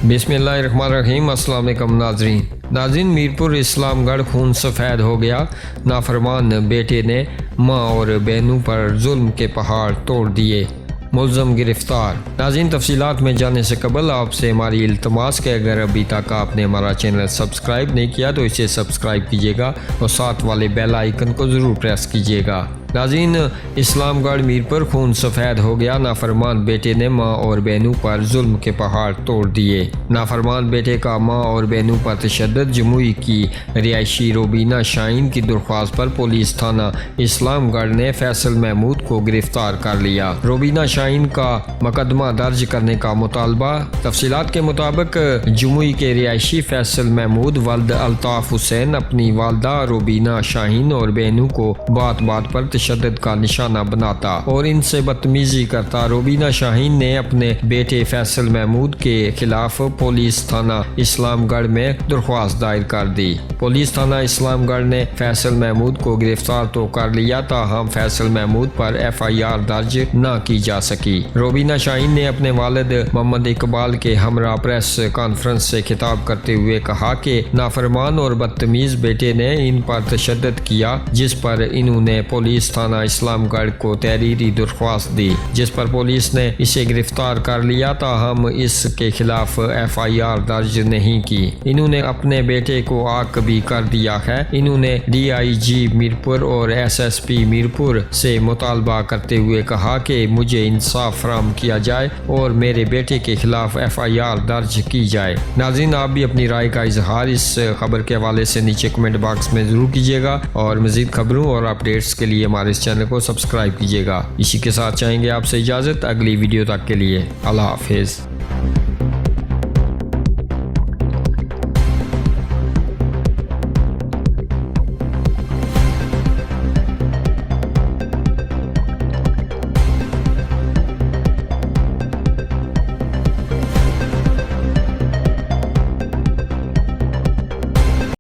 बिस्मिल्लाहिर्रहमानिर्रहीम। अस्सलाम वालेकुम नाज़रीन, मीरपुर इस्लामगढ़ खून सफ़ेद हो गया। नाफरमान बेटे ने माँ और बहनों पर जुल्म के पहाड़ तोड़ दिए, मुल्ज़म गिरफ्तार। नाज़रीन, तफसीलात में जाने से कबल आपसे हमारी इल्तमास के अगर अभी तक आपने हमारा चैनल सब्सक्राइब नहीं किया तो इसे सब्सक्राइब कीजिएगा और साथ वाले बेल आइकन को ज़रूर प्रेस कीजिएगा। नाज़रीन, इस्लामगढ़ मीरपुर खून सफ़ेद हो गया। नाफरमान बेटे ने माँ और बहनों पर जुल्म के पहाड़ तोड़ दिए। नाफरमान बेटे का माँ और बहनों पर तशद्दुद। जमुई की रिहायशी रोबीना शाहीन की दरख्वास्त पर पुलिस थाना इस्लामगढ़ ने फैसल महमूद को गिरफ्तार कर लिया। रोबीना शाहीन का मुकदमा दर्ज करने का मुतालबा। तफसीलात के मुताबिक जमुई के रिहायशी फैसल महमूद वल्द अल्ताफ़ हुसैन अपनी वालदा रोबीना शाहीन और बहनों को बात बात पर तशद्दुद का निशाना बनाता और इनसे बदतमीजी करता। रोबीना शाहीन ने अपने बेटे फैसल महमूद के खिलाफ पुलिस थाना इस्लामगढ़ में दरख्वास्त दायर कर दी। पुलिस थाना इस्लामगढ़ ने फैसल महमूद को गिरफ्तार तो कर लिया, ताहम फैसल महमूद पर FIR दर्ज न की जा सकी। रोबीना शाहीन ने अपने वालिद मोहम्मद इकबाल के हमरा प्रेस कॉन्फ्रेंस से खिताब करते हुए कहा कि नाफरमान और बदतमीज बेटे ने इन पर तशद्दुद किया, जिस पर इन्होंने पुलिस थाना इस्लामगढ़ को तहरीरी दरख्वास्त दी, जिस पर पुलिस ने इसे गिरफ्तार कर लिया, ताहम इसके खिलाफ FIR दर्ज नहीं की। इन्होंने अपने बेटे को आक भी कर दिया है। इन्होंने DIG मीरपुर और SSP मीरपुर से मुतालबा करते हुए कहा कि मुझे इंसाफ फराहम किया जाए और मेरे बेटे के खिलाफ FIR दर्ज की जाए। नाज़रीन, आप भी अपनी राय का इजहार इस खबर के हवाले से नीचे कमेंट बॉक्स में ज़रूर कीजिएगा और मज़ीद खबरों और अपडेट्स के लिए हमारे इस चैनल को सब्सक्राइब कीजिएगा। इसी के साथ चाहेंगे आपसे इजाज़त, अगली वीडियो तक के लिए अल्लाह हाफिज़।